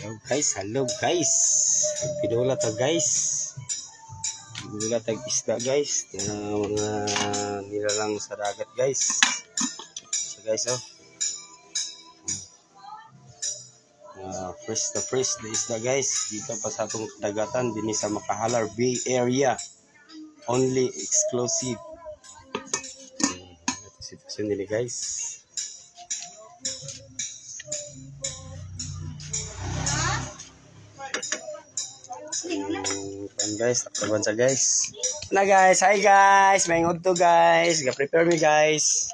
Hello guys. Pinula ta guys. Pinula tag isda guys. Na mga nilalang sa dagat guys. So guys fresh na isda guys. Dito pa sa atong dagatan din sa Makahalar Bay area. Only exclusive. Ito sitwasyon nila guys. Guys, takpan sa guys. Na guys, hi guys, may ngudto guys. Ga-prepare me guys.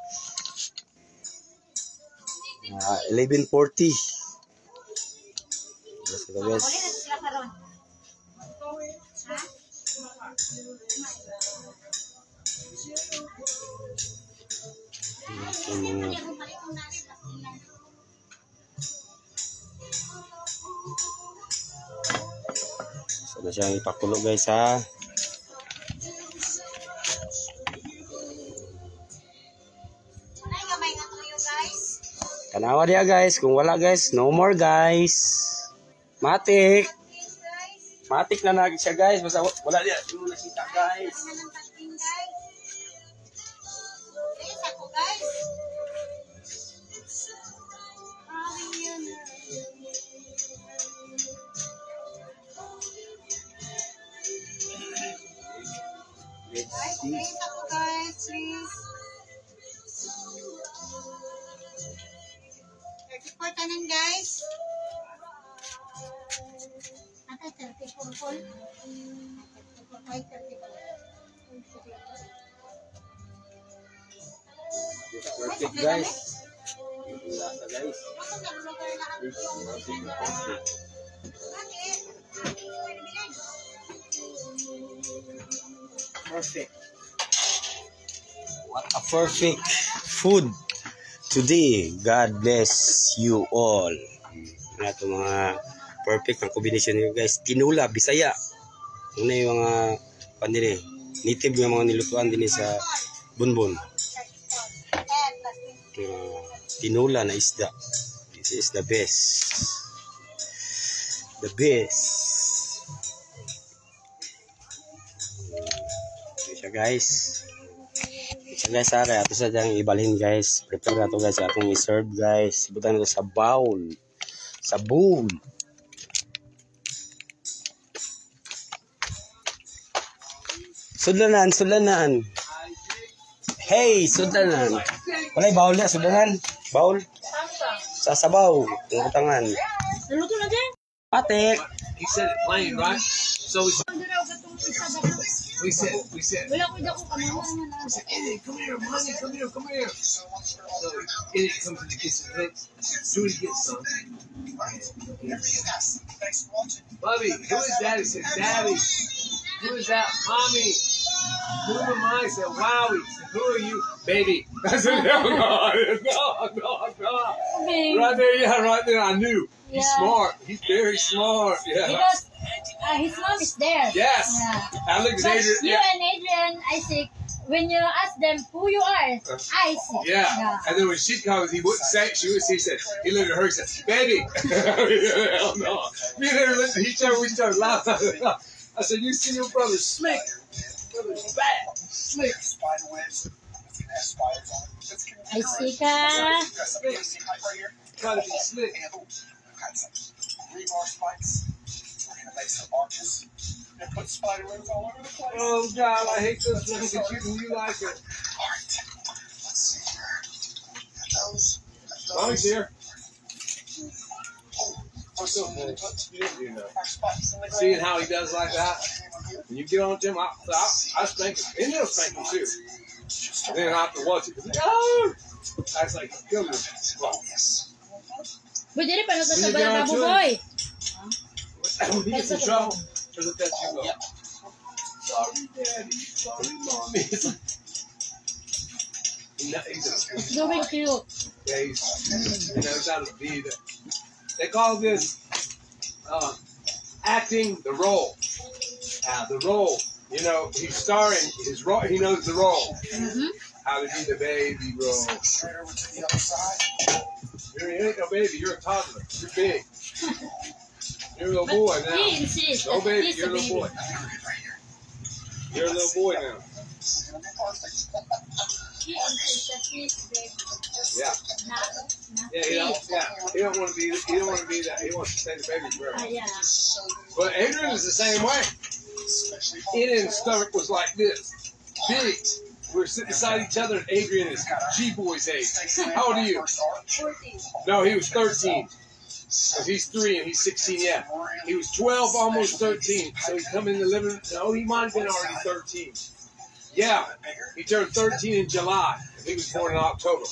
11:40. Guys. So na siyang ipakulo guys ha. Tanawa dia guys, kung wala guys, no more guys. Matik na nag siya guys, basta wala dia yung nakita guys. Please ako guys, please. 34 tanan guys. Ata 34 full. 34. Perfect guys. Lasa guys. Perfect. What a perfect food today. God bless you all. Ito mga perfect ang combination nyo guys. Tinula, Bisaya. Una yung mga pandili. Native yung mga nilutuan din sa Bunbun. Tinula na isda. This is the best. The best. Guys are ato sa dang ibalhin guys. Prepare nato guys atong i-serve guys. Ibutan nato sa bowl. Sa bowl. Sudlanan. Hey, sudlanan. Walay bowl na sudlanan. Bowl. Sa sabaw, utangan. Luto na din. Patek. He said it plain, right? So we said, Wala ko dako kamama. Eddie, come here, mommy, come here. So Eddie comes to the kitchen, Judy gets some. Bobby, who is that? He said, Daddy. Who is that? Mommy. Who am I? He said, Wowie. He said, who are you? Baby. I said, no. Right there, I knew. He's smart. He's very smart. Yeah. Because his mom is there. Yes. Yeah. I look at But Adrian. you and Adrian, Isaac, when you ask them who you are, Isaac. Yeah. And then when she comes, he wouldn't say it. He said, he looked at her and said, baby. Hell no. Me and her listened to each other. We started laughing. I said, you see your brother Slick. Brother's bad. Slick. Isaac. Try to be slick. Oh God, I hate this one because you like it. Mommy's here. Seeing how he does like that, when you get on with him, I spank him. And he'll spank him too. And then I have to watch it. Oh! That's like, kill me. Boy, dili pa sa bala babu boy. When he gets in trouble, he'll look at you and go, sorry, Daddy. Sorry, Mommy. It's doing cute. Yeah, he's out of beat. They call this acting the role. The role. You know, he's starring his role. He knows the role. How to be the baby role. You ain't no baby. You're a toddler. You're big. You're a little boy now. He insists No, that baby, he's you're a a little baby. boy. You're a little boy now. He insists that he's baby. Yeah. Not Yeah, he don't want to be. He don't want to be that. He wants to stay the baby forever. yeah. But Adrian is the same way. Adrian's stomach was like this, big. We were sitting beside each other, and Adrian is G-boy's age. How old are you? 14. No, he was 13. 'Cause he's 3 and he's 16. Yeah, he was 12, almost 13. So he come in the living. No, he might have been already 13. Yeah, he turned 13 in July. He was born in October.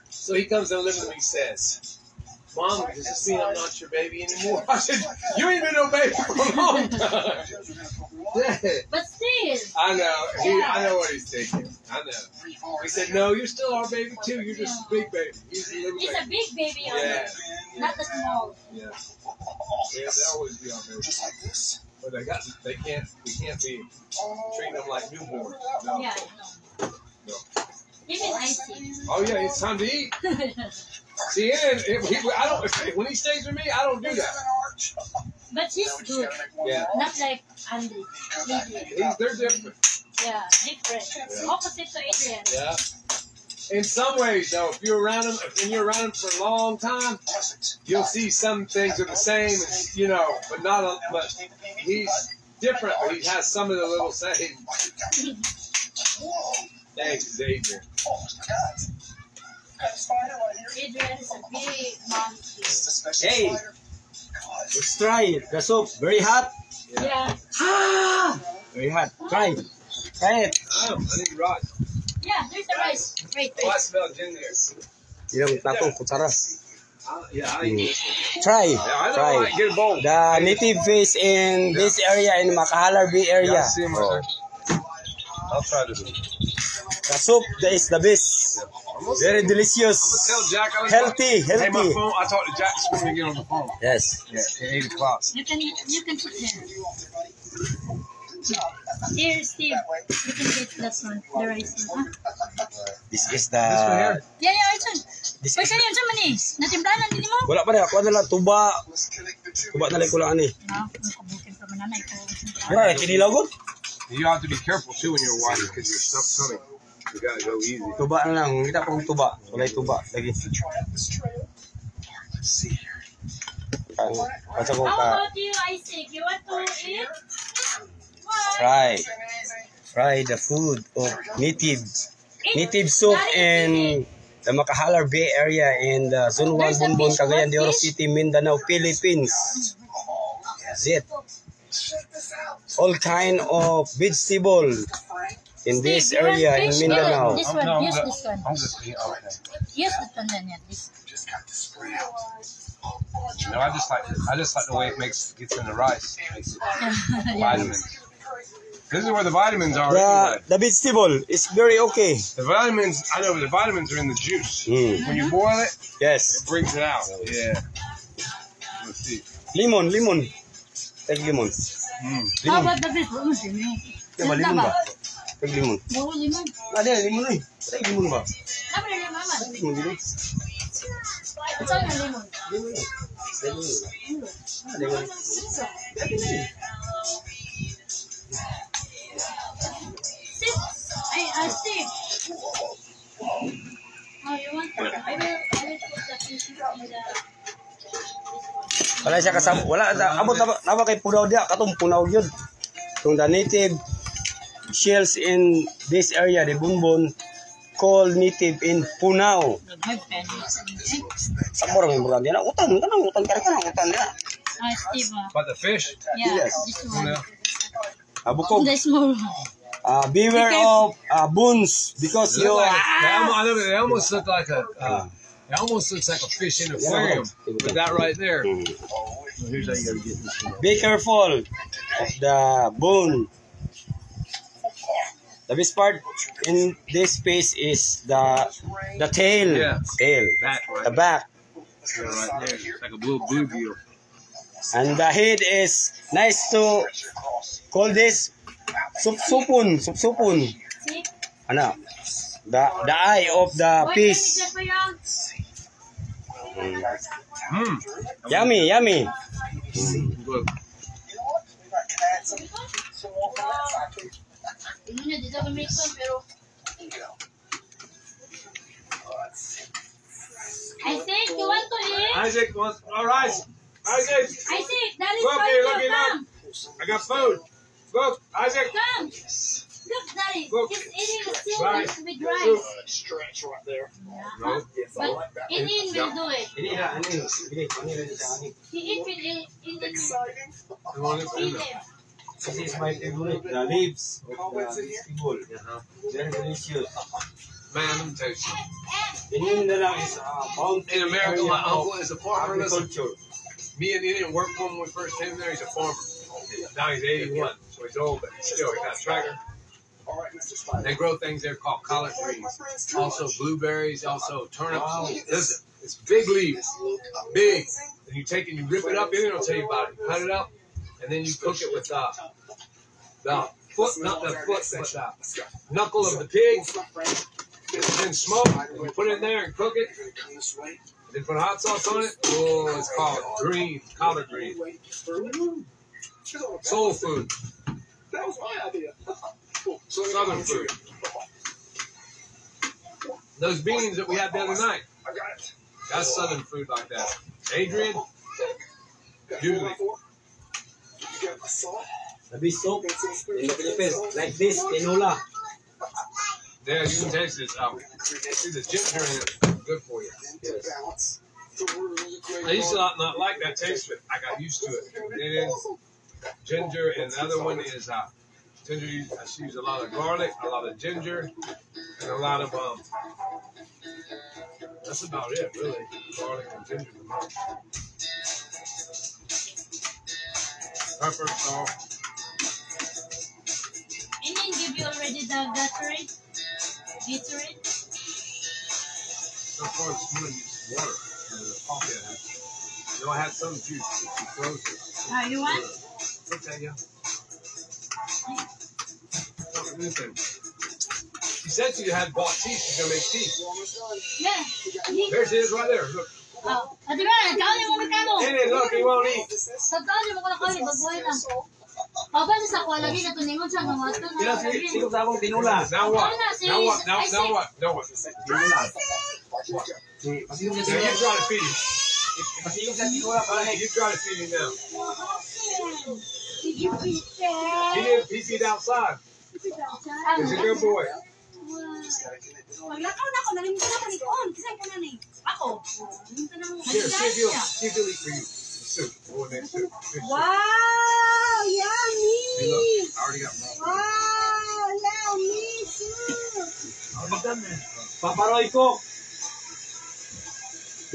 So he comes in the living room and he says, "Mom, does this mean I'm not your baby anymore?" I said, "You ain't been no baby for a long time." But still. I know. I know what he's thinking. I know. He said, "No, you're still our baby too. You're just a big baby. He's a little He's baby." a big baby, Yeah. not a small. Yeah. Yeah, they always be our baby. But we can't be treating them like newborns. No. Yeah, no. Even icy. Oh yeah, it's time to eat. See, when he stays with me, I don't do that. But he's good. Yeah. Not like Andy. They're different. Yeah, different. Yeah. Opposite to Adrian. Yeah. In some ways, though, if you're around him, when you're around him for a long time, you'll see some things are the same, but not. But he's different. But he has some of the little same. Thanks, Xavier. Adrian is a big monkey. Hey, let's try it. The soup, very hot. Yeah. Very hot. Try it. Try it. Oh, I need rice. Yeah, there's the rice. Wait, Oh, I wait. smell ginger. Ilang platong kutsara. Yeah, I eat this. Try. Yeah, I know. Try. Like, get a bowl. The native fish in this area, in Makahalar Bay area. Yeah, see him right there. I'll try this one. The soup that is the best. Very delicious. Tell Jack I was Healthy, Hey, my healthy. phone. I talked to Jack this morning again on the phone. Yes. Yeah, at 8 o'clock. You can put there. Here, Steve. You can get that one. The rice one. Huh? This is This one here? the... Yeah, it's one. This Wait, is... kanyan sa mani. Natimplanan din mo? Wala pa rin. Ako na lang. Tuba. Tuba na lang ko lang ani. No, nakabukin pa mananay ko. Wala, kinilagot. You have to be careful too when you're watching because your stuff's coming. You gotta go easy. Tuba na lang. Kita pong tuba. Wala tuba. Lagi. Pasa ko How ka. about you, Isaac? You want to eat? What? Fry the food of native soup in the Makahalar Bay area in the Zone 1, Bonbon, Cagayan de Oro City, Mindanao, Philippines. That's it. All kind of vegetable in this Steve, you want area in fish? Mindanao. This one, No, use no. this one. I'm just eating. Okay. Use this one then, yeah. This. No, I just like the way it gets in the rice. Makes it Yeah. vitamins. This is where the vitamins are. Anyway. The vegetable is very okay. The vitamins, I know, but the vitamins are in the juice. Mm. When you boil it, Yes. it brings it out. Yeah. Let's see. Lemon. Take lemon. How about the fish? Ano siya? Diba, lemon ba? Take lemon. Bawa limon. Lemon eh. Take lemon ba? Ano na limon, mama? Lemon din eh. Ito ang limon. Lemon. Lemon. Steve. Oh, you want to? I will put the fish in the... Wala siya kasama. Wala. Abot na kay punaw dia. Katong punaw yun. Itong the native shells in this area, the Bonbon, called native in Punao. Sa morang murang dia na. Utan dia. Steve. But the fish? Yeah, Yes. this one. Abukog. The small one. Beware of bones because you... They almost look like a... it almost looks like a fish in an aquarium. But that right there. Here's how you gotta get this one. Be careful of the bone. The best part in this space is the tail. Yeah. Tail. Back, right? The back. Yeah, right there. It's like a blue bluegill. And the head is nice to call this supsupun. See? Ano? The eye of the Wait, fish. let me get for you. Yummy. Good. Hindi niya, di sa American, pero... Isaac, you want to eat? Isaac wants. All right. Isaac. Isaac, Daddy, Look come here, here, look here, come. I got food. Look, Isaac. Come. Look, Daddy, Look. he's eating a soup Rice. with rice. Stretch right there. No. But in will do it. Ini dah, ini dah. He eat with in Exciting. You want it? eat it. This is my favorite, the leaves of the vegetable. Very delicious. Man, let me tell you something. Ini na lang is found In America, my uncle is a farmer. Listen, agriculture. me and he didn't work for him when we first came there. He's a farmer. Now he's 81, so he's old, but still, he got a tractor. All right, Mr. Spider. They grow things there called collard greens. Also blueberries, also turnips. Listen, it's big leaves, big. And you take it, you rip it up, and it'll tell you about it. You cut it up, and then you cook it with the foot, not the foot, but the knuckle of the pig. Then smoke, and you put it in there and cook it. Then put hot sauce on it. Oh, it's called green, collard green. Soul food, That was my idea. southern food. Those beans that we had the other night, I got it. that's southern food like that. Adrian, Julie. You got my salt. Sabi soap Got some in spring. the Philippines, like this, tinola. Yeah, you can taste this. See the ginger in it. Good for you. To balance. The room is great. I used to not like that taste, but I got used to it. It is ginger, and the other one is ginger. I use a lot of garlic, a lot of ginger, and a lot of That's about it, really. Garlic and ginger. Pepper, salt. Indian give you already the Gatorade? Gatorade? So far, it's going to use water. And the coffee I had. You know, I had some juice. She froze it. You want? Okay, yeah. What do you think? She said she had bought tea. She's going to make tea. Yeah. There she is right there. Look. Oh. Ate ba, nagkali mo magkano? Hey, look, he won't eat. Nagkali mo ko na kali, babuhay na. O, ba sa kwa lagi na tuningon siya, ng wato na. Sino sa akong tinula? Now what? Now what? Now what? Now what? Tinula. Pasigong Now sa you try to feed him. Pasigong sa tinula pala. You try to feed him now. Did you eat that? He didn't. He feed outside. He's a good boy. Maglakaw na ako, nalimutan ako ni Kon. Kisay ka na ni. Ako. Nalimutan na mo. Here, see if he'll eat for you. The soup. Oh, that soup. Good soup. Wow, yummy. Hey, look, I already got more. Wow, yummy soup. Paparoy ko.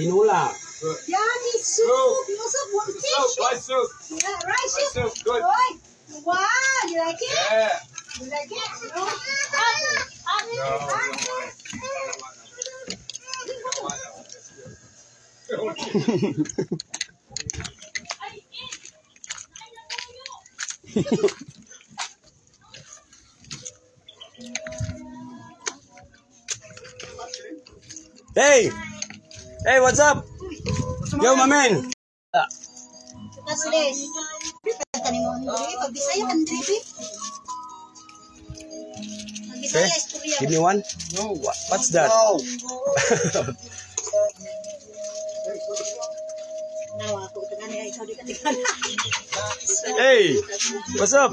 Tinula. Good. Yummy Soup. soup. You also want Soup, fish? rice soup. Yeah, rice Rice soup. soup, good. Good. Wow, you like it? Yeah. You like it? No. Hey! Hey, what's up? Yo, my man. That's this. Tani mo Andre, pag Bisaya Andre bi. Pag Okay, Bisaya istorya. give me one. No, what's that? Nawa ko tanan ay saudi ka tingala. Hey, what's up?